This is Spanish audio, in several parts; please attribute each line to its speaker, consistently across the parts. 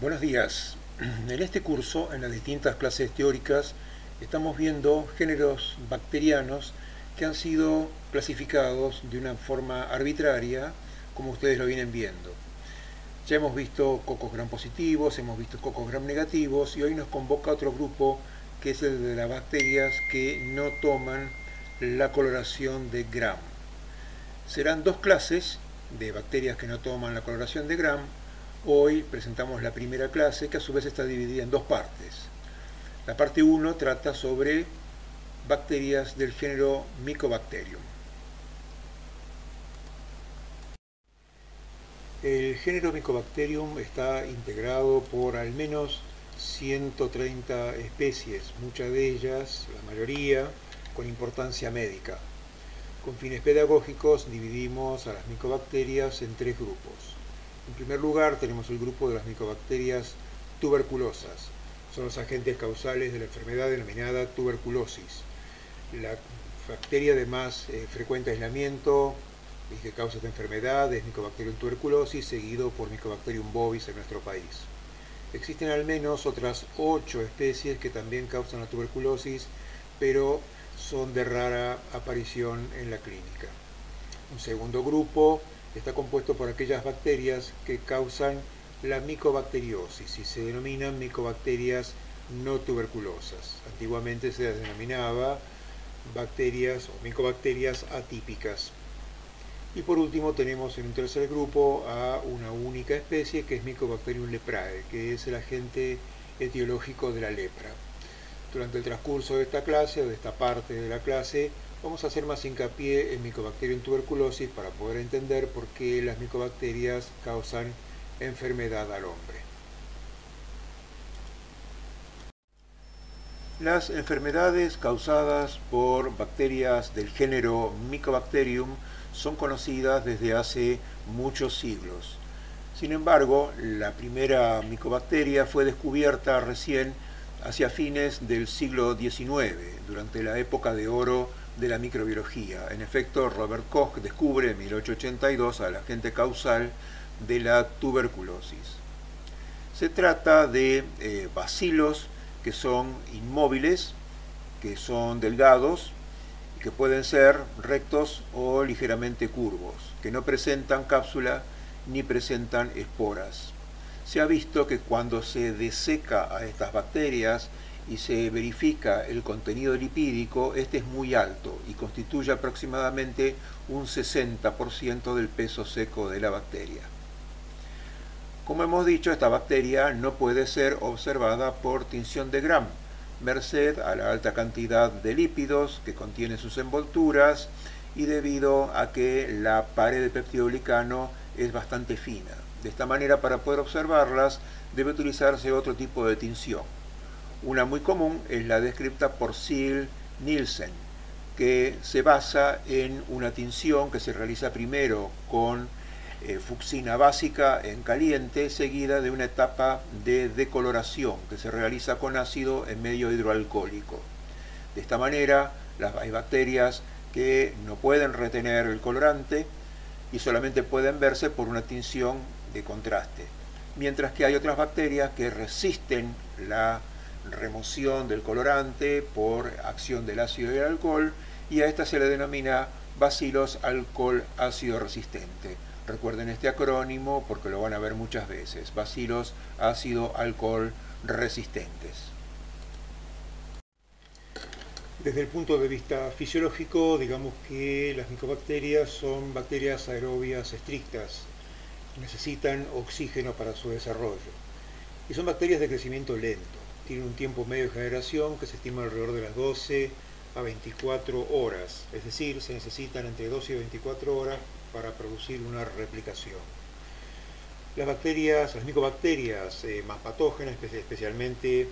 Speaker 1: Buenos días. En este curso, en las distintas clases teóricas, estamos viendo géneros bacterianos que han sido clasificados de una forma arbitraria, como ustedes lo vienen viendo. Ya hemos visto cocos gram positivos, hemos visto cocos gram negativos y hoy nos convoca otro grupo que es el de las bacterias que no toman la coloración de Gram. Serán dos clases de bacterias que no toman la coloración de Gram. Hoy presentamos la primera clase, que a su vez está dividida en dos partes. La parte 1 trata sobre bacterias del género Mycobacterium. El género Mycobacterium está integrado por al menos 130 especies, muchas de ellas, la mayoría, con importancia médica. Con fines pedagógicos dividimos a las micobacterias en tres grupos. En primer lugar tenemos el grupo de las micobacterias tuberculosas. Son los agentes causales de la enfermedad denominada tuberculosis. La bacteria de más frecuente aislamiento y que causa esta enfermedad es Mycobacterium tuberculosis, seguido por Mycobacterium bovis en nuestro país. Existen al menos otras 8 especies que también causan la tuberculosis, pero son de rara aparición en la clínica. Un segundo grupo está compuesto por aquellas bacterias que causan la micobacteriosis y se denominan micobacterias no tuberculosas. Antiguamente se las denominaba bacterias o micobacterias atípicas. Y por último tenemos en un tercer grupo a una única especie que es Mycobacterium leprae, que es el agente etiológico de la lepra. Durante el transcurso de esta clase o de esta parte de la clase vamos a hacer más hincapié en Mycobacterium tuberculosis para poder entender por qué las micobacterias causan enfermedad al hombre. Las enfermedades causadas por bacterias del género Mycobacterium son conocidas desde hace muchos siglos. Sin embargo, la primera micobacteria fue descubierta recién hacia fines del siglo XIX, durante la época de oro de la microbiología. En efecto, Robert Koch descubre en 1882 al agente causal de la tuberculosis. Se trata de bacilos que son inmóviles, que son delgados, que pueden ser rectos o ligeramente curvos, que no presentan cápsula ni presentan esporas. Se ha visto que cuando se deseca a estas bacterias y se verifica el contenido lipídico, este es muy alto y constituye aproximadamente un 60% del peso seco de la bacteria. Como hemos dicho, esta bacteria no puede ser observada por tinción de Gram, merced a la alta cantidad de lípidos que contienen sus envolturas y debido a que la pared del peptidoglicano es bastante fina. De esta manera, para poder observarlas, debe utilizarse otro tipo de tinción. Una muy común es la descrita por Siegel-Nielsen, que se basa en una tinción que se realiza primero con fucsina básica en caliente, seguida de una etapa de decoloración que se realiza con ácido en medio hidroalcohólico. De esta manera, hay bacterias que no pueden retener el colorante y solamente pueden verse por una tinción de contraste, mientras que hay otras bacterias que resisten la remoción del colorante por acción del ácido y el alcohol, y a esta se le denomina bacilos alcohol ácido resistente. Recuerden este acrónimo porque lo van a ver muchas veces: bacilos ácido alcohol resistentes. Desde el punto de vista fisiológico, digamos que las micobacterias son bacterias aerobias estrictas, necesitan oxígeno para su desarrollo y son bacterias de crecimiento lento. Tienen un tiempo medio de generación que se estima alrededor de las 12 a 24 horas, es decir, se necesitan entre 12 y 24 horas para producir una replicación. Las micobacterias más patógenas, especialmente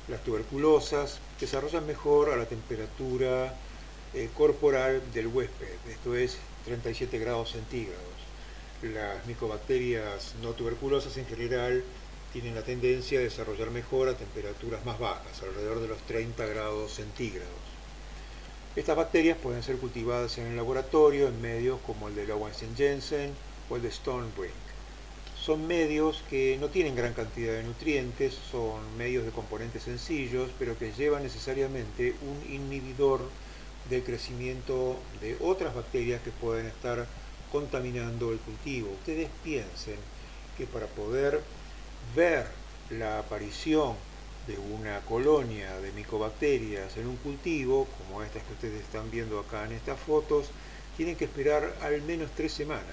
Speaker 1: las tuberculosas, desarrollan mejor a la temperatura corporal del huésped, esto es 37 grados centígrados. Las micobacterias no tuberculosas en general tienen la tendencia a desarrollar mejor a temperaturas más bajas, alrededor de los 30 grados centígrados. Estas bacterias pueden ser cultivadas en el laboratorio en medios como el de Lowenstein-Jensen o el de Stone Brink. Son medios que no tienen gran cantidad de nutrientes, son medios de componentes sencillos, pero que llevan necesariamente un inhibidor del crecimiento de otras bacterias que pueden estar contaminando el cultivo. Ustedes piensen que para poder ver la aparición de una colonia de micobacterias en un cultivo, como estas que ustedes están viendo acá en estas fotos, tienen que esperar al menos 3 semanas.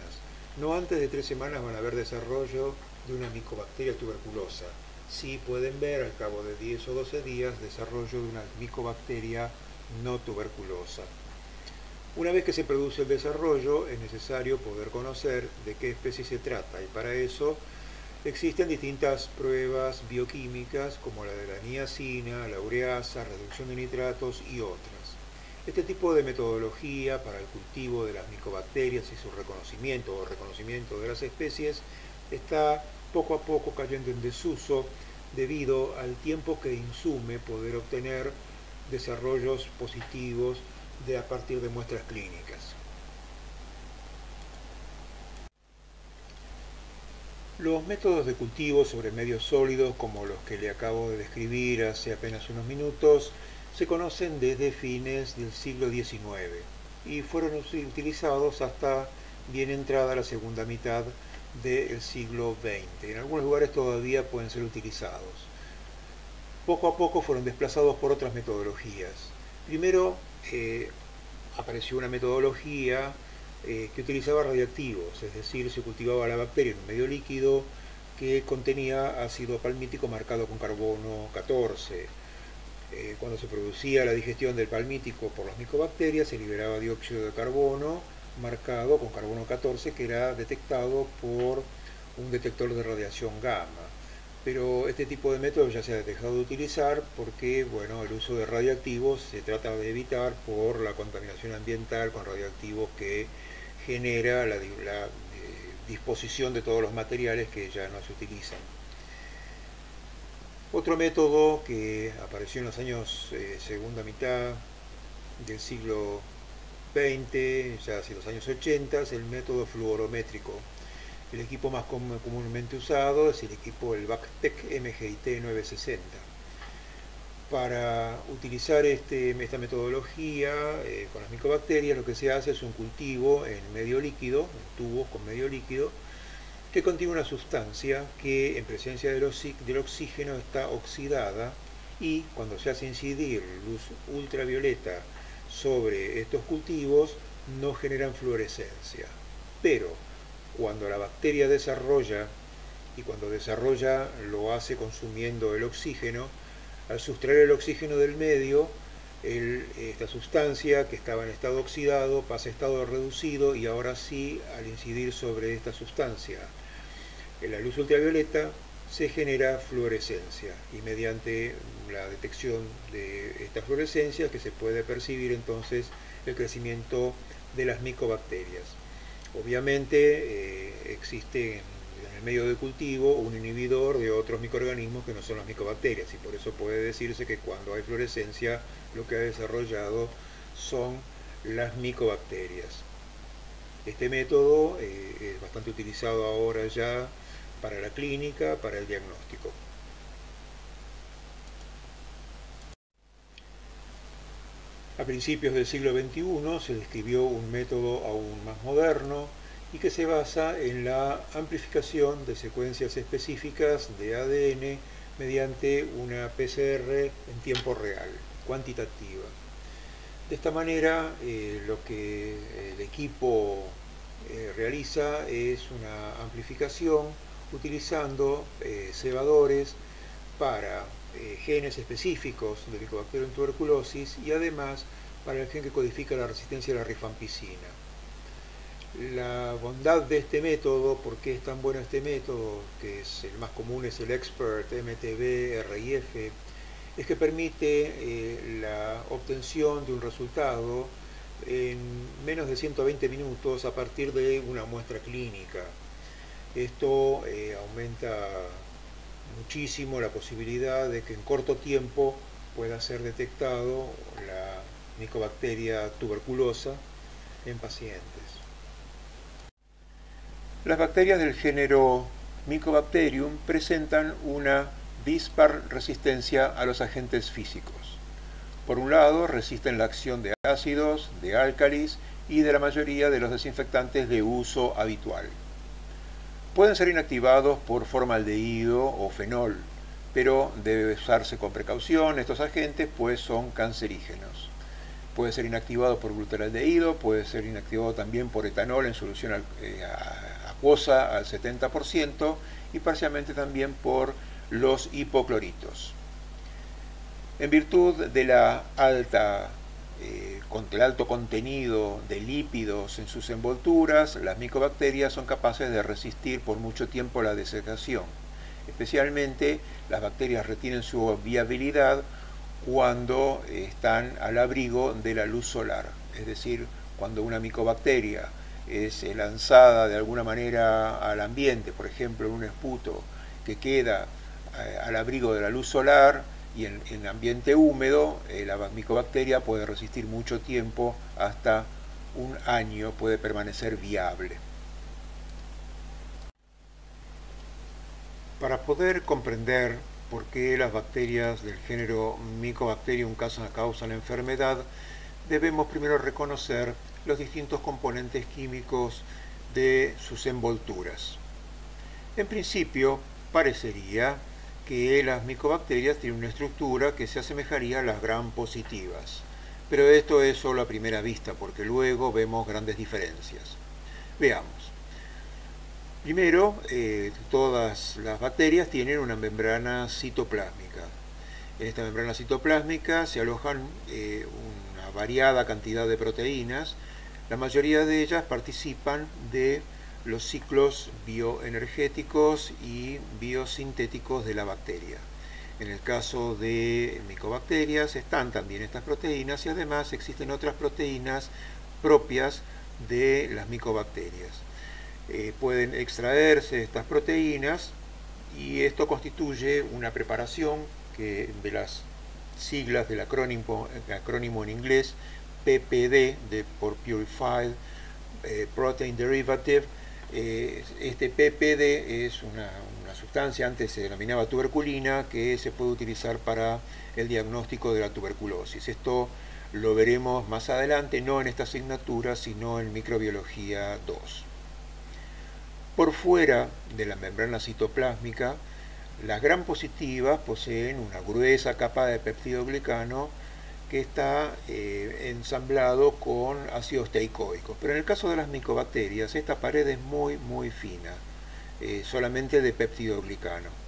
Speaker 1: No antes de 3 semanas van a ver desarrollo de una micobacteria tuberculosa. Sí pueden ver al cabo de 10 o 12 días desarrollo de una micobacteria no tuberculosa. Una vez que se produce el desarrollo, es necesario poder conocer de qué especie se trata, y para eso existen distintas pruebas bioquímicas como la de la niacina, la ureasa, reducción de nitratos y otras. Este tipo de metodología para el cultivo de las micobacterias y su reconocimiento o reconocimiento de las especies está poco a poco cayendo en desuso debido al tiempo que insume poder obtener desarrollos positivos a partir de muestras clínicas. Los métodos de cultivo sobre medios sólidos, como los que le acabo de describir hace apenas unos minutos, se conocen desde fines del siglo XIX y fueron utilizados hasta bien entrada la segunda mitad del siglo XX. En algunos lugares todavía pueden ser utilizados. Poco a poco fueron desplazados por otras metodologías. Primero apareció una metodología que utilizaba radiactivos, es decir, se cultivaba la bacteria en un medio líquido que contenía ácido palmítico marcado con carbono 14. Cuando se producía la digestión del palmítico por las micobacterias, se liberaba dióxido de carbono marcado con carbono 14, que era detectado por un detector de radiación gamma. Pero este tipo de método ya se ha dejado de utilizar porque, bueno, el uso de radioactivos se trata de evitar por la contaminación ambiental con radioactivos que genera la disposición de todos los materiales que ya no se utilizan. Otro método que apareció en los años segunda mitad del siglo XX, ya hacia los años 80, es el método fluorométrico. El equipo más comúnmente usado es el equipo el Vactec MGIT 960. Para utilizar esta metodología con las micobacterias, lo que se hace es un cultivo en medio líquido, en tubos con medio líquido, que contiene una sustancia que en presencia del oxígeno está oxidada, y cuando se hace incidir luz ultravioleta sobre estos cultivos no generan fluorescencia. Pero cuando la bacteria desarrolla, y cuando desarrolla lo hace consumiendo el oxígeno, al sustraer el oxígeno del medio, esta sustancia que estaba en estado oxidado pasa a estado reducido, y ahora sí, al incidir sobre esta sustancia en la luz ultravioleta, se genera fluorescencia, y mediante la detección de esta fluorescencia que se puede percibir entonces el crecimiento de las micobacterias. Obviamente existe en el medio de cultivo un inhibidor de otros microorganismos que no son las micobacterias, y por eso puede decirse que cuando hay fluorescencia lo que ha desarrollado son las micobacterias. Este método es bastante utilizado ahora ya para la clínica, para el diagnóstico. A principios del siglo XXI se describió un método aún más moderno y que se basa en la amplificación de secuencias específicas de ADN mediante una PCR en tiempo real, cuantitativa. De esta manera, lo que el equipo realiza es una amplificación utilizando cebadores para genes específicos de Mycobacterium tuberculosis, y además para el gen que codifica la resistencia a la rifampicina. La bondad de este método, ¿por qué es tan bueno este método? Que es el más común, es el Expert MTB RIF, es que permite la obtención de un resultado en menos de 120 minutos a partir de una muestra clínica. Esto aumenta muchísimo la posibilidad de que en corto tiempo pueda ser detectado la micobacteria tuberculosa en pacientes. Las bacterias del género Mycobacterium presentan una dispar resistencia a los agentes físicos. Por un lado, resisten la acción de ácidos, de álcalis y de la mayoría de los desinfectantes de uso habitual. Pueden ser inactivados por formaldehído o fenol, pero debe usarse con precaución estos agentes, pues son cancerígenos. Puede ser inactivado por glutaraldehído, puede ser inactivado también por etanol en solución acuosa al 70% y parcialmente también por los hipocloritos. En virtud de del alto contenido de lípidos en sus envolturas, las micobacterias son capaces de resistir por mucho tiempo la desecación. Especialmente las bacterias retienen su viabilidad cuando están al abrigo de la luz solar, es decir, cuando una micobacteria es lanzada de alguna manera al ambiente, por ejemplo en un esputo que queda al abrigo de la luz solar y en ambiente húmedo, la micobacteria puede resistir mucho tiempo, hasta un año puede permanecer viable. Para poder comprender por qué las bacterias del género Mycobacterium causan la enfermedad, debemos primero reconocer los distintos componentes químicos de sus envolturas. En principio, parecería que las micobacterias tienen una estructura que se asemejaría a las gram positivas, pero esto es solo a primera vista, porque luego vemos grandes diferencias. Veamos. Primero, todas las bacterias tienen una membrana citoplásmica. En esta membrana citoplásmica se alojan una variada cantidad de proteínas. La mayoría de ellas participan de los ciclos bioenergéticos y biosintéticos de la bacteria. En el caso de micobacterias están también estas proteínas y además existen otras proteínas propias de las micobacterias. Pueden extraerse estas proteínas y esto constituye una preparación que de las siglas del acrónimo en inglés PPD, por Purified Protein Derivative. Este PPD es una sustancia, antes se denominaba tuberculina, que se puede utilizar para el diagnóstico de la tuberculosis. Esto lo veremos más adelante, no en esta asignatura, sino en microbiología 2. Por fuera de la membrana citoplásmica, las gram positivas poseen una gruesa capa de peptidoglicano que está ensamblado con ácidos teicoicos. Pero en el caso de las micobacterias, esta pared es muy fina, solamente de peptidoglicano.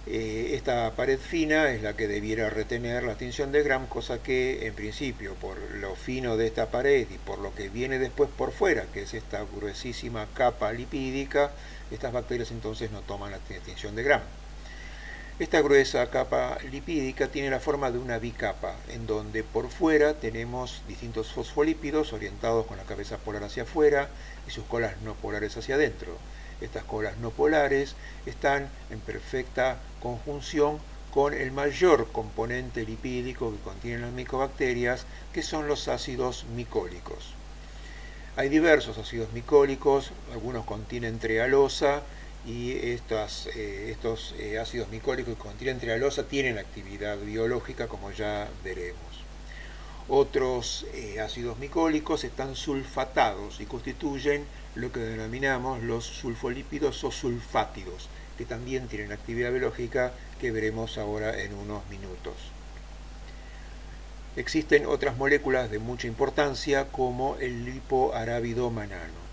Speaker 1: Esta pared fina es la que debiera retener la tinción de Gram, cosa que en principio, por lo fino de esta pared y por lo que viene después por fuera, que es esta gruesísima capa lipídica, estas bacterias entonces no toman la tinción de Gram. Esta gruesa capa lipídica tiene la forma de una bicapa, en donde por fuera tenemos distintos fosfolípidos orientados con la cabeza polar hacia afuera y sus colas no polares hacia adentro. Estas colas no polares están en perfecta conjunción con el mayor componente lipídico que contienen las micobacterias, que son los ácidos micólicos. Hay diversos ácidos micólicos, algunos contienen trealosa, y estos ácidos micólicos que contienen trealosa tienen actividad biológica, como ya veremos. Otros ácidos micólicos están sulfatados y constituyen lo que denominamos los sulfolípidos o sulfátidos, que también tienen actividad biológica, que veremos ahora en unos minutos. Existen otras moléculas de mucha importancia, como el lipoarabidomanano.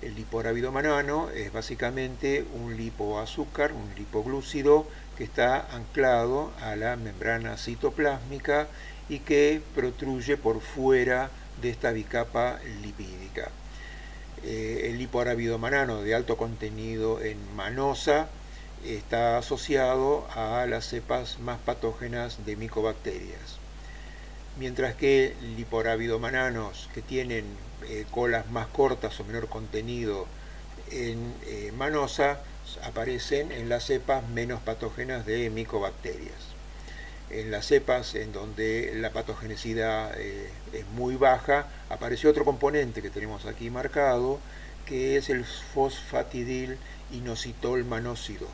Speaker 1: El lipoarabidomanano es básicamente un lipoazúcar, un lipoglúcido, que está anclado a la membrana citoplásmica y que protruye por fuera de esta bicapa lipídica. El lipoarabidomanano de alto contenido en manosa está asociado a las cepas más patógenas de micobacterias, mientras que lipoarabidomananos que tienen colas más cortas o menor contenido en manosa aparecen en las cepas menos patógenas de micobacterias. En las cepas en donde la patogenicidad es muy baja, aparece otro componente que tenemos aquí marcado, que es el fosfatidil inositol manócido.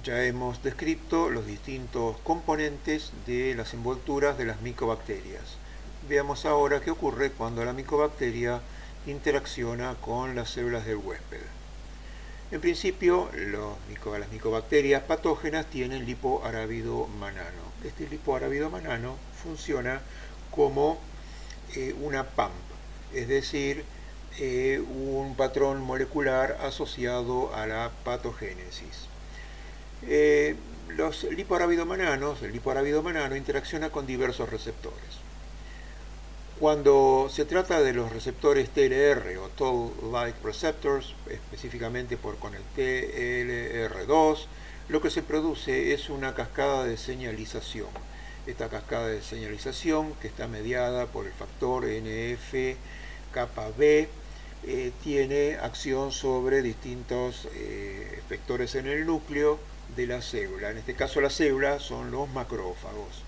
Speaker 1: Ya hemos descrito los distintos componentes de las envolturas de las micobacterias. Veamos ahora qué ocurre cuando la micobacteria interacciona con las células del huésped. En principio, las micobacterias patógenas tienen lipoarábido manano. Este lipoarábido manano funciona como una PAMP, es decir, un patrón molecular asociado a la patogénesis. Los lipoarábidomananos, el lipoarábido manano interacciona con diversos receptores. Cuando se trata de los receptores TLR o Toll-like receptors, específicamente con el TLR2, lo que se produce es una cascada de señalización. Esta cascada de señalización, que está mediada por el factor NF-κB, tiene acción sobre distintos efectores en el núcleo de la célula. En este caso la célula son los macrófagos.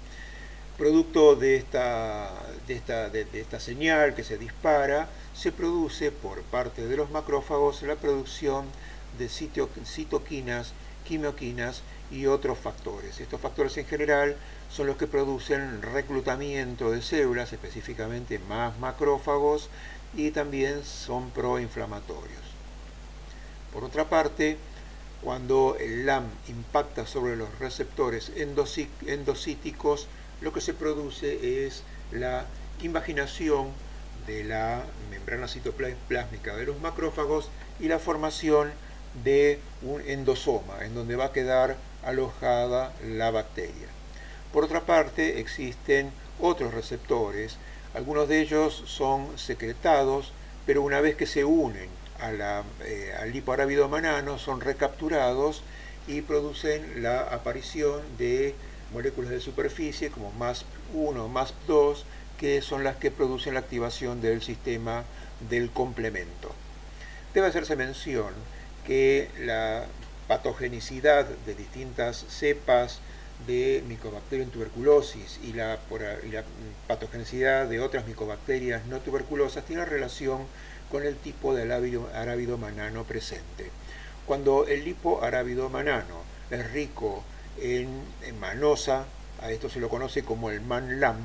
Speaker 1: Producto de esta señal que se dispara, se produce por parte de los macrófagos la producción de citoquinas, quimioquinas y otros factores. Estos factores en general son los que producen reclutamiento de células, específicamente más macrófagos, y también son proinflamatorios. Por otra parte, cuando el LAM impacta sobre los receptores endocíticos, lo que se produce es la invaginación de la membrana citoplásmica de los macrófagos y la formación de un endosoma, en donde va a quedar alojada la bacteria. Por otra parte, existen otros receptores. Algunos de ellos son secretados, pero una vez que se unen al lipoarábido manano son recapturados y producen la aparición de moléculas de superficie como MASP1, MASP2, que son las que producen la activación del sistema del complemento. Debe hacerse mención que la patogenicidad de distintas cepas de Mycobacterium tuberculosis y la patogenicidad de otras micobacterias no tuberculosas tiene relación con el tipo de arábido manano presente. Cuando el lipoarábido manano es rico en manosa, a esto se lo conoce como el MAN-LAM,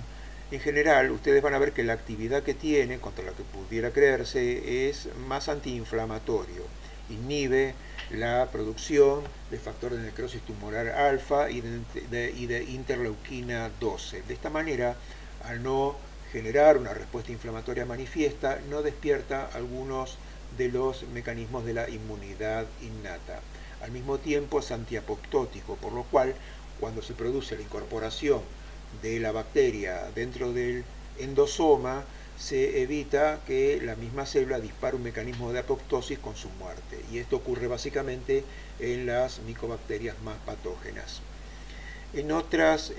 Speaker 1: en general ustedes van a ver que la actividad que tiene, contra la que pudiera creerse, es más antiinflamatorio. Inhibe la producción de factor de necrosis tumoral alfa y de interleuquina 12. De esta manera, al no generar una respuesta inflamatoria manifiesta, no despierta algunos de los mecanismos de la inmunidad innata. Al mismo tiempo es antiapoptótico, por lo cual cuando se produce la incorporación de la bacteria dentro del endosoma, se evita que la misma célula dispare un mecanismo de apoptosis con su muerte. Y esto ocurre básicamente en las micobacterias más patógenas. En otras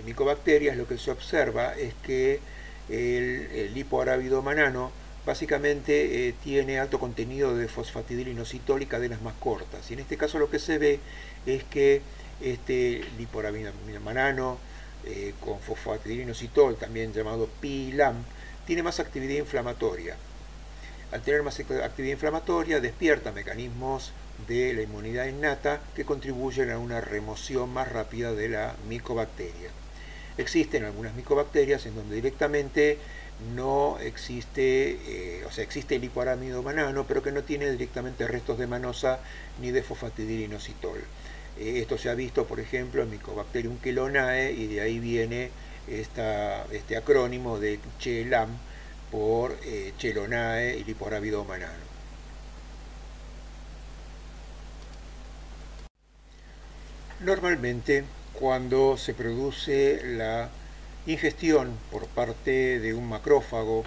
Speaker 1: micobacterias lo que se observa es que el lipoarábido manano básicamente tiene alto contenido de fosfatidil inositol y cadenas más cortas. Y en este caso lo que se ve es que este lipoarábido manano con fosfatidil inositol, también llamado PILAM, tiene más actividad inflamatoria. Al tener más actividad inflamatoria despierta mecanismos de la inmunidad innata que contribuyen a una remoción más rápida de la micobacteria. Existen algunas micobacterias en donde directamente no existe, existe el lipoarábido manano, pero que no tiene directamente restos de manosa ni de fosfatidil inositol. Esto se ha visto, por ejemplo, en Mycobacterium chelonae, y de ahí viene este acrónimo de CHELAM por chelonae y lipoarábido manano. Normalmente, cuando se produce la ingestión por parte de un macrófago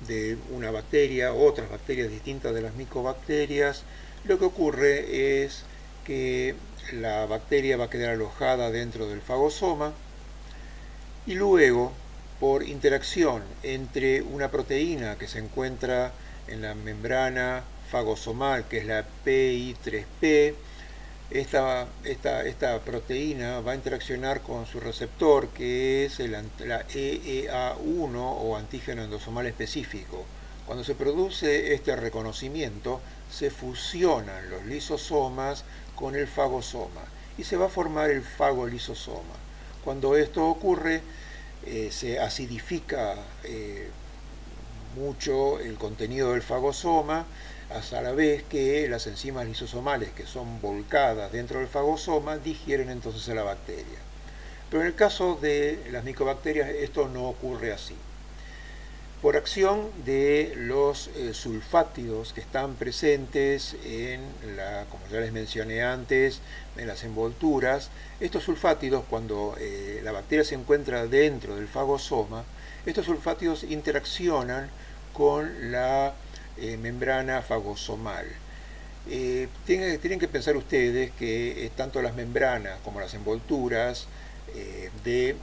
Speaker 1: de una bacteria o otras bacterias distintas de las micobacterias, lo que ocurre es que la bacteria va a quedar alojada dentro del fagosoma y luego, por interacción entre una proteína que se encuentra en la membrana fagosomal, que es la PI3P, Esta proteína va a interaccionar con su receptor, que es la EEA1 o antígeno endosomal específico. Cuando se produce este reconocimiento, se fusionan los lisosomas con el fagosoma y se va a formar el fagolisosoma. Cuando esto ocurre, se acidifica mucho el contenido del fagosoma, a la vez que las enzimas lisosomales que son volcadas dentro del fagosoma digieren entonces a la bacteria. Pero en el caso de las micobacterias esto no ocurre así. Por acción de los sulfátidos que están presentes como ya les mencioné antes, en las envolturas, estos sulfátidos, cuando la bacteria se encuentra dentro del fagosoma, estos sulfátidos interaccionan con la membrana fagosomal. Tienen que pensar ustedes que tanto las membranas como las envolturas de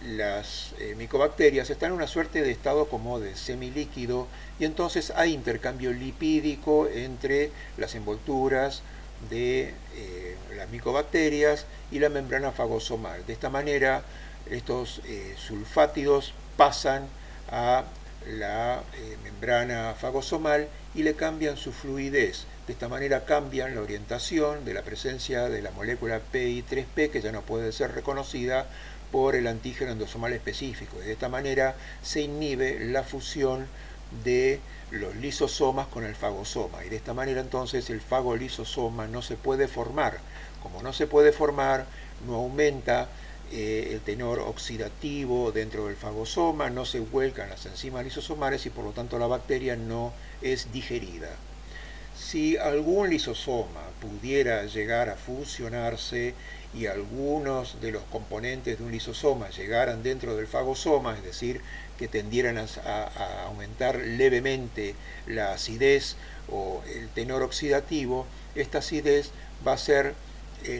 Speaker 1: las micobacterias están en una suerte de estado como de semilíquido, y entonces hay intercambio lipídico entre las envolturas de las micobacterias y la membrana fagosomal. De esta manera estos sulfátidos pasan a la membrana fagosomal y le cambian su fluidez. De esta manera cambian la orientación de la presencia de la molécula PI3P, que ya no puede ser reconocida por el antígeno endosomal específico. De esta manera se inhibe la fusión de los lisosomas con el fagosoma, y de esta manera entonces el fagolisosoma no se puede formar. Como no se puede formar, no aumenta el tenor oxidativo dentro del fagosoma, no se vuelcan las enzimas lisosomales y por lo tanto la bacteria no es digerida. Si algún lisosoma pudiera llegar a fusionarse y algunos de los componentes de un lisosoma llegaran dentro del fagosoma, es decir, que tendieran a aumentar levemente la acidez o el tenor oxidativo, esta acidez va a ser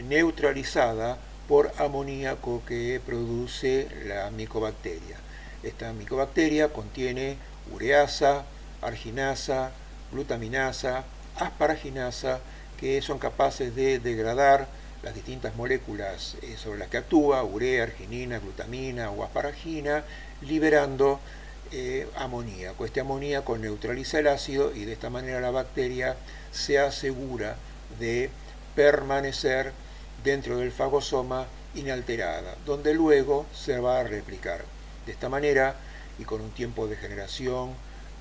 Speaker 1: neutralizada por amoníaco que produce la micobacteria. Esta micobacteria contiene ureasa, arginasa, glutaminasa, asparaginasa, que son capaces de degradar las distintas moléculas sobre las que actúa, urea, arginina, glutamina o asparagina, liberando amoníaco. Este amoníaco neutraliza el ácido y de esta manera la bacteria se asegura de permanecer dentro del fagosoma inalterada, donde luego se va a replicar. De esta manera, y con un tiempo de generación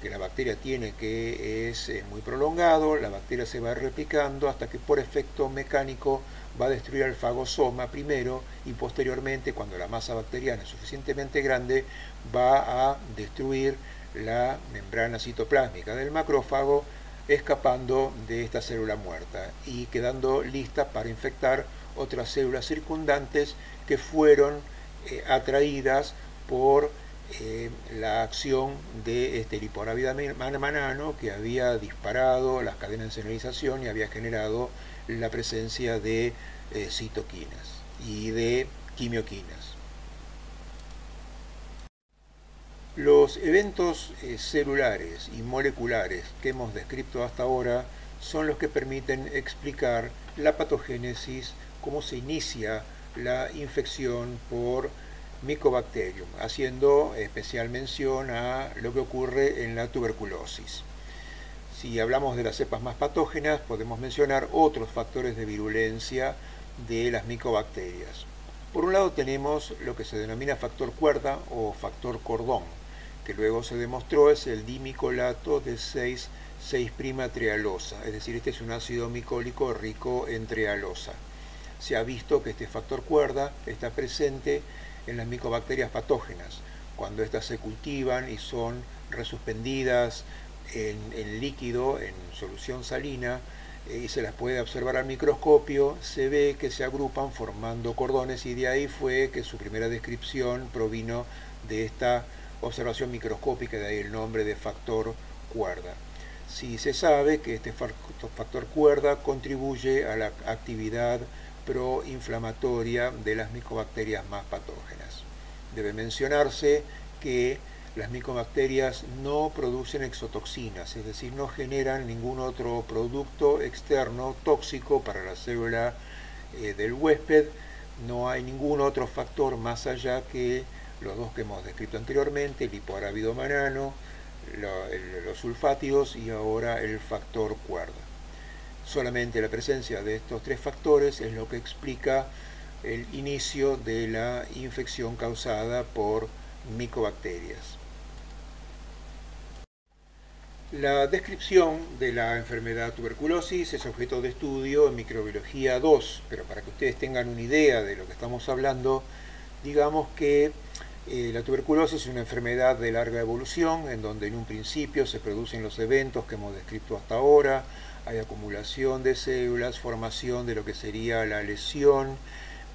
Speaker 1: que la bacteria tiene que es muy prolongado, la bacteria se va replicando hasta que por efecto mecánico va a destruir el fagosoma primero y posteriormente, cuando la masa bacteriana es suficientemente grande, va a destruir la membrana citoplásmica del macrófago, escapando de esta célula muerta y quedando lista para infectar otras células circundantes que fueron atraídas por la acción de este liporavida manano, que había disparado las cadenas de señalización y había generado la presencia de citoquinas y de quimioquinas. Los eventos celulares y moleculares que hemos descrito hasta ahora son los que permiten explicar la patogénesis, cómo se inicia la infección por Mycobacterium, haciendo especial mención a lo que ocurre en la tuberculosis. Si hablamos de las cepas más patógenas, podemos mencionar otros factores de virulencia de las micobacterias. Por un lado tenemos lo que se denomina factor cuerda o factor cordón, que luego se demostró es el dimicolato de 6,6'-trealosa, es decir, este es un ácido micólico rico en trealosa. Se ha visto que este factor cuerda está presente en las micobacterias patógenas, cuando éstas se cultivan y son resuspendidas en líquido, en solución salina, y se las puede observar al microscopio, se ve que se agrupan formando cordones, y de ahí fue que su primera descripción provino de esta observación microscópica, de ahí el nombre de factor cuerda. Sí se sabe que este factor cuerda contribuye a la actividad proinflamatoria de las micobacterias más patógenas. Debe mencionarse que las micobacterias no producen exotoxinas, es decir, no generan ningún otro producto externo tóxico para la célula del huésped, no hay ningún otro factor más allá que los dos que hemos descrito anteriormente, el hipoarábido manano, los sulfátidos y ahora el factor cuerda. Solamente la presencia de estos tres factores es lo que explica el inicio de la infección causada por micobacterias. La descripción de la enfermedad tuberculosis es objeto de estudio en microbiología 2, pero para que ustedes tengan una idea de lo que estamos hablando, digamos que la tuberculosis es una enfermedad de larga evolución, en donde en un principio se producen los eventos que hemos descrito hasta ahora, hay acumulación de células, formación de lo que sería la lesión.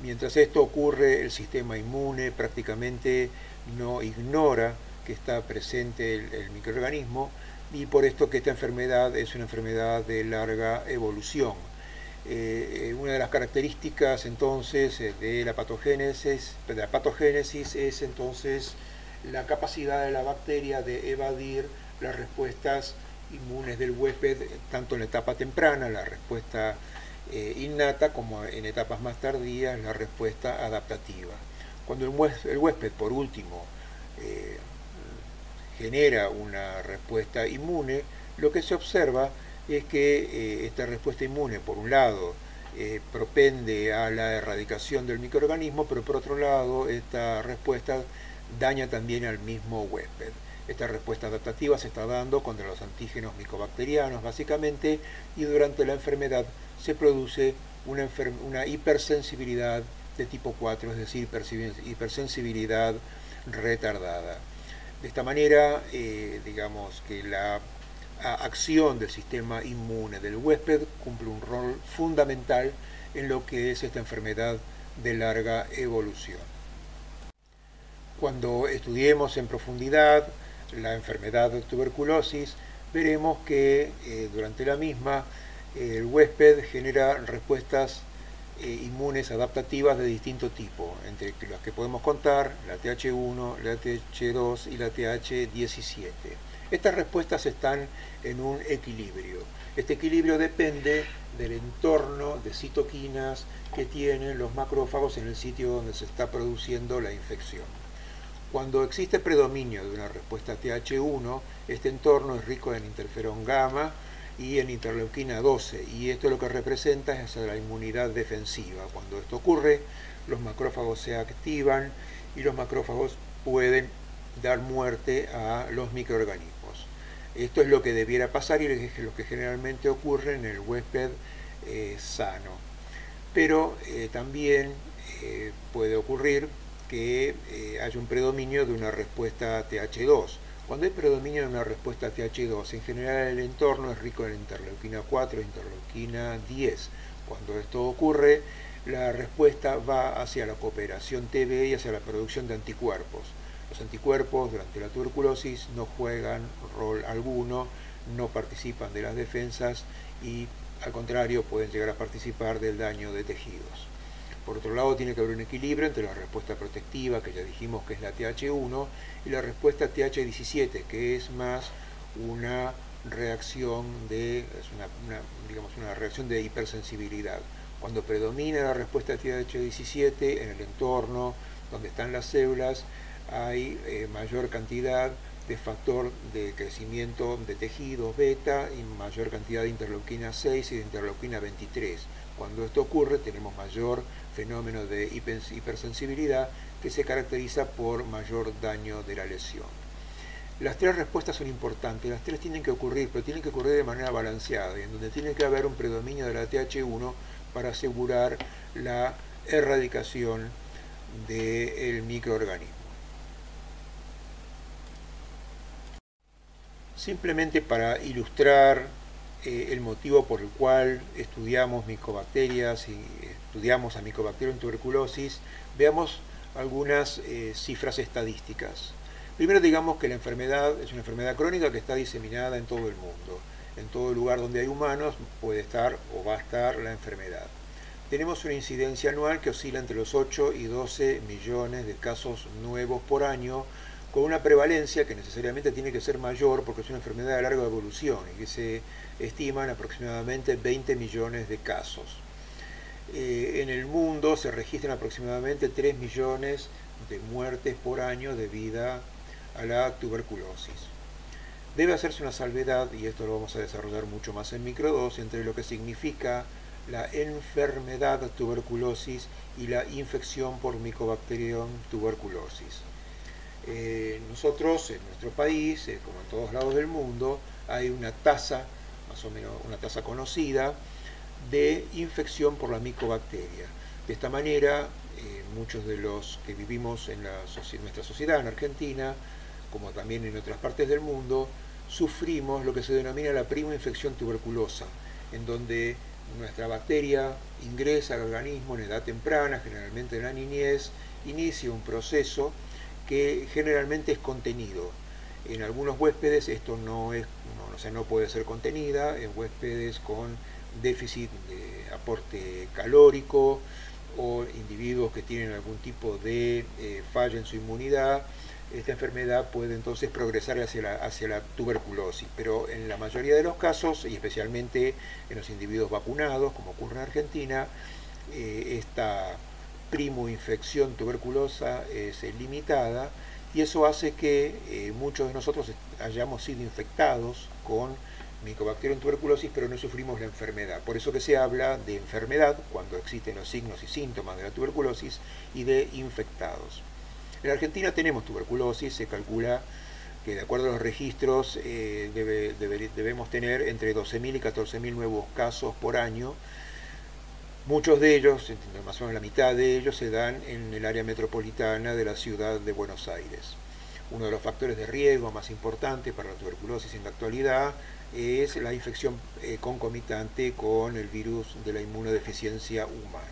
Speaker 1: Mientras esto ocurre, el sistema inmune prácticamente no ignora que está presente el microorganismo, y por esto que esta enfermedad es una enfermedad de larga evolución. Una de las características entonces de la patogénesis es entonces la capacidad de la bacteria de evadir las respuestas inmunes del huésped, tanto en la etapa temprana, la respuesta innata, como en etapas más tardías, la respuesta adaptativa. Cuando el huésped, por último, genera una respuesta inmune, lo que se observa es que esta respuesta inmune, por un lado, propende a la erradicación del microorganismo, pero por otro lado, esta respuesta daña también al mismo huésped. Esta respuesta adaptativa se está dando contra los antígenos micobacterianos, básicamente, y durante la enfermedad se produce una hipersensibilidad de tipo 4, es decir, hipersensibilidad retardada. De esta manera, digamos que la acción del sistema inmune del huésped cumple un rol fundamental en lo que es esta enfermedad de larga evolución. Cuando estudiemos en profundidad la enfermedad de tuberculosis, veremos que durante la misma el huésped genera respuestas inmunes adaptativas de distinto tipo, entre las que podemos contar la TH1, la TH2 y la TH17. Estas respuestas están en un equilibrio. Este equilibrio depende del entorno de citoquinas que tienen los macrófagos en el sitio donde se está produciendo la infección. Cuando existe predominio de una respuesta TH1, este entorno es rico en interferón gamma y en interleuquina 12, y esto lo que representa es la inmunidad defensiva. Cuando esto ocurre, los macrófagos se activan y los macrófagos pueden dar muerte a los microorganismos. Esto es lo que debiera pasar y es lo que generalmente ocurre en el huésped sano. Pero también puede ocurrir que haya un predominio de una respuesta TH2. Cuando hay predominio de una respuesta TH2, en general el entorno es rico en interleuquina 4 e interleuquina 10. Cuando esto ocurre, la respuesta va hacia la cooperación TB y hacia la producción de anticuerpos. Los anticuerpos durante la tuberculosis no juegan rol alguno, no participan de las defensas y al contrario pueden llegar a participar del daño de tejidos. Por otro lado, tiene que haber un equilibrio entre la respuesta protectiva, que ya dijimos que es la TH1, y la respuesta TH17, que es más una reacción una reacción de hipersensibilidad. Cuando predomina la respuesta TH17 en el entorno donde están las células, hay mayor cantidad de factor de crecimiento de tejidos beta y mayor cantidad de interleuquina 6 y de interleuquina 23. Cuando esto ocurre, tenemos mayor fenómeno de hipersensibilidad que se caracteriza por mayor daño de la lesión. Las tres respuestas son importantes, las tres tienen que ocurrir, pero tienen que ocurrir de manera balanceada, y en donde tiene que haber un predominio de la TH1 para asegurar la erradicación del microorganismo. Simplemente para ilustrar el motivo por el cual estudiamos micobacterias y estudiamos a Mycobacterium tuberculosis, veamos algunas cifras estadísticas. Primero digamos que la enfermedad es una enfermedad crónica que está diseminada en todo el mundo. En todo lugar donde hay humanos puede estar o va a estar la enfermedad. Tenemos una incidencia anual que oscila entre los 8 y 12 millones de casos nuevos por año, con una prevalencia que necesariamente tiene que ser mayor porque es una enfermedad de larga evolución y que se estiman aproximadamente 20 millones de casos. En el mundo se registran aproximadamente 3 millones de muertes por año debido a la tuberculosis. Debe hacerse una salvedad, y esto lo vamos a desarrollar mucho más en microdosis, entre lo que significa la enfermedad tuberculosis y la infección por Mycobacterium tuberculosis. Nosotros, en nuestro país, como en todos lados del mundo, hay una tasa, más o menos una tasa conocida, de infección por la micobacteria. De esta manera, muchos de los que vivimos en nuestra sociedad, en Argentina, como también en otras partes del mundo, sufrimos lo que se denomina la primoinfección tuberculosa, en donde nuestra bacteria ingresa al organismo en edad temprana, generalmente en la niñez, inicia un proceso que generalmente es contenido. En algunos huéspedes esto no puede ser contenida, en huéspedes con déficit de aporte calórico o individuos que tienen algún tipo de falla en su inmunidad, esta enfermedad puede entonces progresar hacia la tuberculosis, pero en la mayoría de los casos, y especialmente en los individuos vacunados, como ocurre en Argentina, esta primoinfección tuberculosa es limitada, y eso hace que muchos de nosotros hayamos sido infectados con Mycobacterium tuberculosis, pero no sufrimos la enfermedad. Por eso que se habla de enfermedad cuando existen los signos y síntomas de la tuberculosis, y de infectados. En Argentina tenemos tuberculosis, se calcula que de acuerdo a los registros debemos tener entre 12.000 y 14.000 nuevos casos por año. Muchos de ellos, más o menos la mitad de ellos, se dan en el área metropolitana de la ciudad de Buenos Aires. Uno de los factores de riesgo más importantes para la tuberculosis en la actualidad es la infección concomitante con el virus de la inmunodeficiencia humana.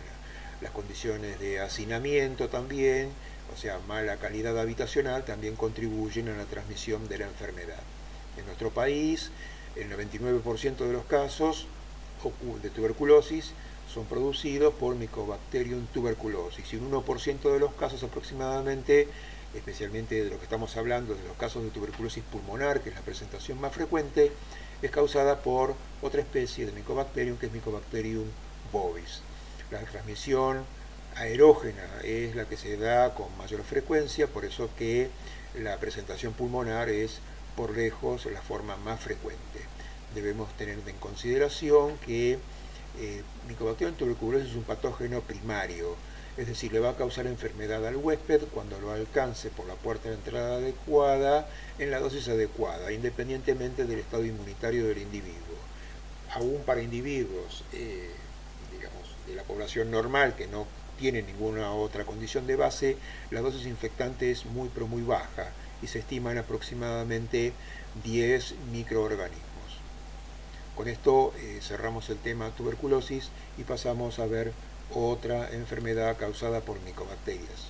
Speaker 1: Las condiciones de hacinamiento también, o sea, mala calidad habitacional, también contribuyen a la transmisión de la enfermedad. En nuestro país, el 99% de los casos de tuberculosis son producidos por Mycobacterium tuberculosis, y un 1% de los casos aproximadamente, especialmente de lo que estamos hablando, de los casos de tuberculosis pulmonar, que es la presentación más frecuente, es causada por otra especie de Mycobacterium, que es Mycobacterium bovis. La transmisión aerógena es la que se da con mayor frecuencia, por eso que la presentación pulmonar es por lejos la forma más frecuente. Debemos tener en consideración que Mycobacterium tuberculosis es un patógeno primario, es decir, le va a causar enfermedad al huésped cuando lo alcance por la puerta de entrada adecuada, en la dosis adecuada, independientemente del estado inmunitario del individuo. Aún para individuos, digamos, de la población normal, que no tiene ninguna otra condición de base, la dosis infectante es muy pero muy baja, y se estiman aproximadamente 10 microorganismos. Con esto cerramos el tema tuberculosis y pasamos a ver otra enfermedad causada por micobacterias.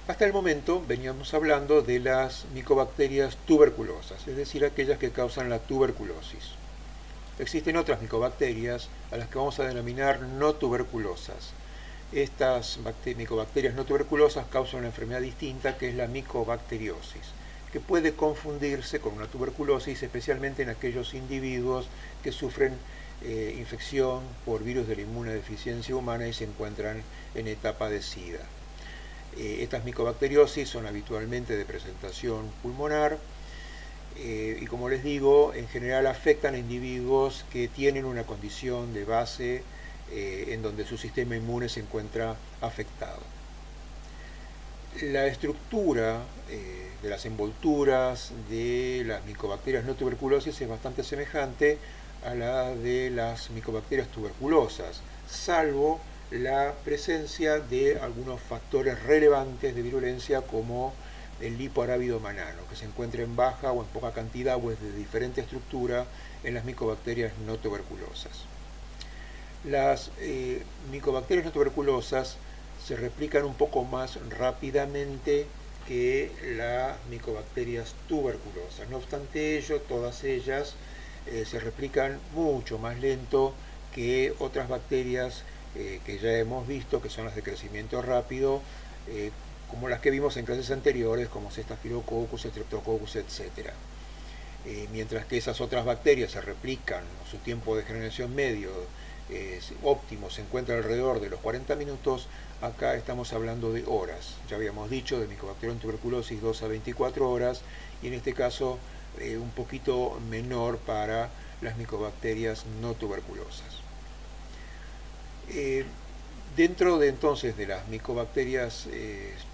Speaker 1: Hasta el momento veníamos hablando de las micobacterias tuberculosas, es decir, aquellas que causan la tuberculosis. Existen otras micobacterias a las que vamos a denominar no tuberculosas. Estas micobacterias no tuberculosas causan una enfermedad distinta, que es la micobacteriosis, que puede confundirse con una tuberculosis, especialmente en aquellos individuos que sufren infección por virus de la inmunodeficiencia humana y se encuentran en etapa de SIDA. Estas micobacteriosis son habitualmente de presentación pulmonar, y como les digo, en general afectan a individuos que tienen una condición de base en donde su sistema inmune se encuentra afectado. La estructura de las envolturas de las micobacterias no tuberculosas es bastante semejante a la de las micobacterias tuberculosas, salvo la presencia de algunos factores relevantes de virulencia, como el lipoarábido manano, que se encuentra en baja o en poca cantidad o es de diferente estructura en las micobacterias no tuberculosas. Las micobacterias no tuberculosas se replican un poco más rápidamente que las micobacterias tuberculosas. No obstante ello, todas ellas se replican mucho más lento que otras bacterias que ya hemos visto, que son las de crecimiento rápido, como las que vimos en clases anteriores, como Staphylococcus, Streptococcus, etc. Mientras que esas otras bacterias se replican, su tiempo de generación medio óptimo se encuentra alrededor de los 40 minutos, acá estamos hablando de horas. Ya habíamos dicho de Mycobacterium tuberculosis 2 a 24 horas, y en este caso un poquito menor para las micobacterias no tuberculosas. Dentro de entonces de las micobacterias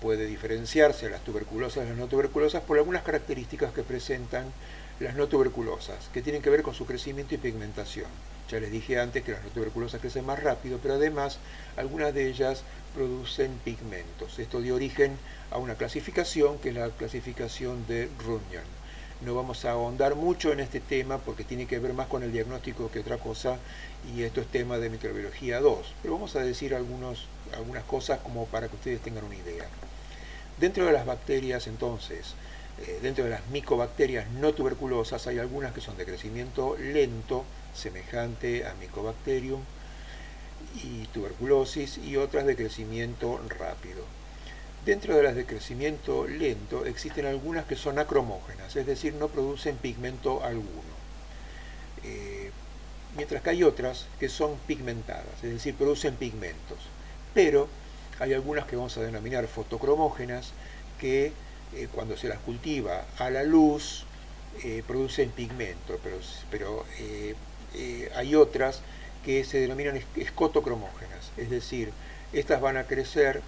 Speaker 1: puede diferenciarse a las tuberculosas y las no tuberculosas por algunas características que presentan las no tuberculosas, que tienen que ver con su crecimiento y pigmentación. Ya les dije antes que las no tuberculosas crecen más rápido, pero además algunas de ellas producen pigmentos. Esto dio origen a una clasificación que es la clasificación de Runyon. No vamos a ahondar mucho en este tema porque tiene que ver más con el diagnóstico que otra cosa, y esto es tema de microbiología 2, pero vamos a decir algunas cosas como para que ustedes tengan una idea. Dentro de las bacterias entonces, dentro de las micobacterias no tuberculosas hay algunas que son de crecimiento lento, semejante a Mycobacterium y tuberculosis, y otras de crecimiento rápido. Dentro de las de crecimiento lento existen algunas que son acromógenas, es decir, no producen pigmento alguno. Mientras que hay otras que son pigmentadas, es decir, producen pigmentos. Pero hay algunas que vamos a denominar fotocromógenas, que cuando se las cultiva a la luz producen pigmento, pero hay otras que se denominan escotocromógenas, es decir, estas van a crecer,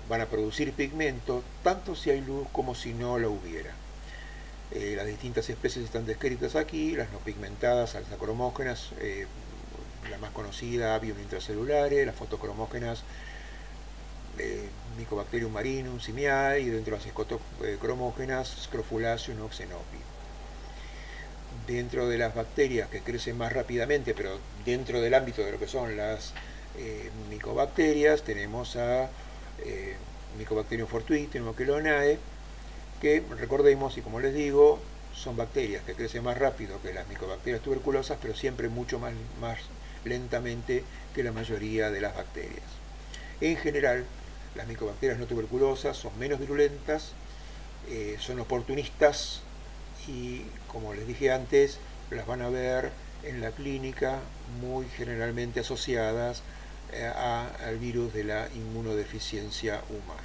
Speaker 1: van a producir pigmento tanto si hay luz como si no la hubiera. Las distintas especies están descritas aquí, las no pigmentadas, las acromógenas, la más conocida, Avium intracelulares, las fotocromógenas, Mycobacterium marinum, simiae, y dentro de las escotocromógenas, Scrofulaceum o Xenopi. Dentro de las bacterias que crecen más rápidamente, pero dentro del ámbito de lo que son las micobacterias, tenemos a Mycobacterium fortuitum o Chelonae, que recordemos, y como les digo, son bacterias que crecen más rápido que las micobacterias tuberculosas, pero siempre mucho más lentamente que la mayoría de las bacterias. En general, las micobacterias no tuberculosas son menos virulentas, son oportunistas, y como les dije antes, las van a ver en la clínica muy generalmente asociadas al virus de la inmunodeficiencia humana.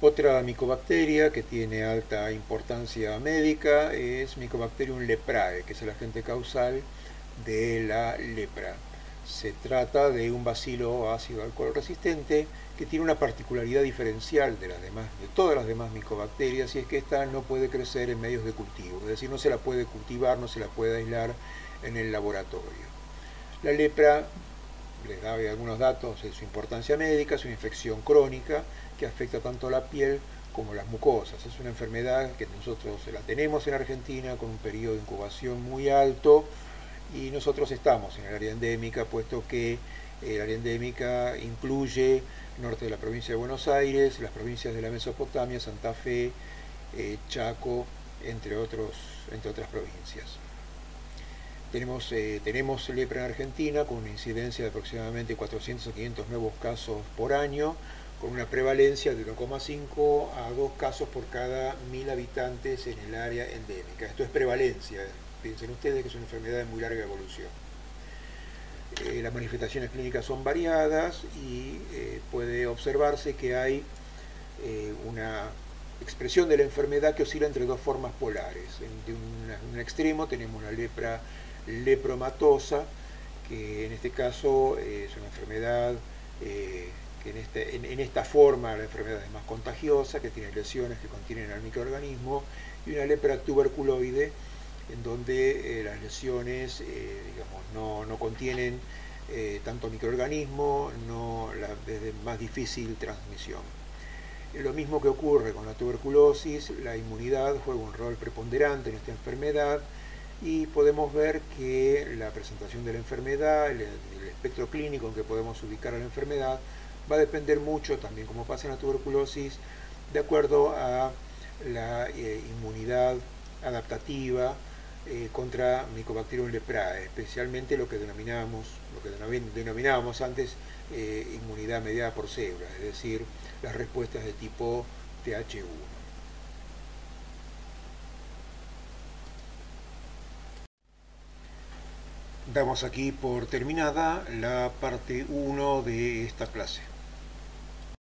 Speaker 1: Otra micobacteria que tiene alta importancia médica es Mycobacterium leprae, que es el agente causal de la lepra. Se trata de un bacilo ácido alcohol resistente que tiene una particularidad diferencial de todas las demás micobacterias, y es que esta no puede crecer en medios de cultivo, es decir, no se la puede cultivar, no se la puede aislar en el laboratorio. La lepra, les doy algunos datos de su importancia médica, es una infección crónica que afecta tanto la piel como las mucosas. Es una enfermedad que nosotros la tenemos en Argentina con un periodo de incubación muy alto, y nosotros estamos en el área endémica, puesto que el área endémica incluye el norte de la provincia de Buenos Aires, las provincias de la Mesopotamia, Santa Fe, Chaco, entre otras provincias. Tenemos lepra en Argentina con una incidencia de aproximadamente 400 a 500 nuevos casos por año, con una prevalencia de 1,5 a 2 casos por cada 1000 habitantes en el área endémica. Esto es prevalencia, piensen ustedes que es una enfermedad de muy larga evolución. Las manifestaciones clínicas son variadas, y puede observarse que hay una expresión de la enfermedad que oscila entre dos formas polares. En un extremo tenemos la lepra lepromatosa, que en este caso es una enfermedad que en esta forma la enfermedad es más contagiosa, que tiene lesiones que contienen al microorganismo, y una lepra tuberculoide, en donde las lesiones no contienen tanto microorganismo, es de más difícil transmisión. Lo mismo que ocurre con la tuberculosis, la inmunidad juega un rol preponderante en esta enfermedad, y podemos ver que la presentación de la enfermedad, el espectro clínico en que podemos ubicar a la enfermedad, va a depender mucho, también como pasa en la tuberculosis, de acuerdo a la inmunidad adaptativa contra Mycobacterium leprae, especialmente lo que denominábamos antes inmunidad mediada por células, es decir, las respuestas de tipo TH1. Damos aquí por terminada la parte 1 de esta clase.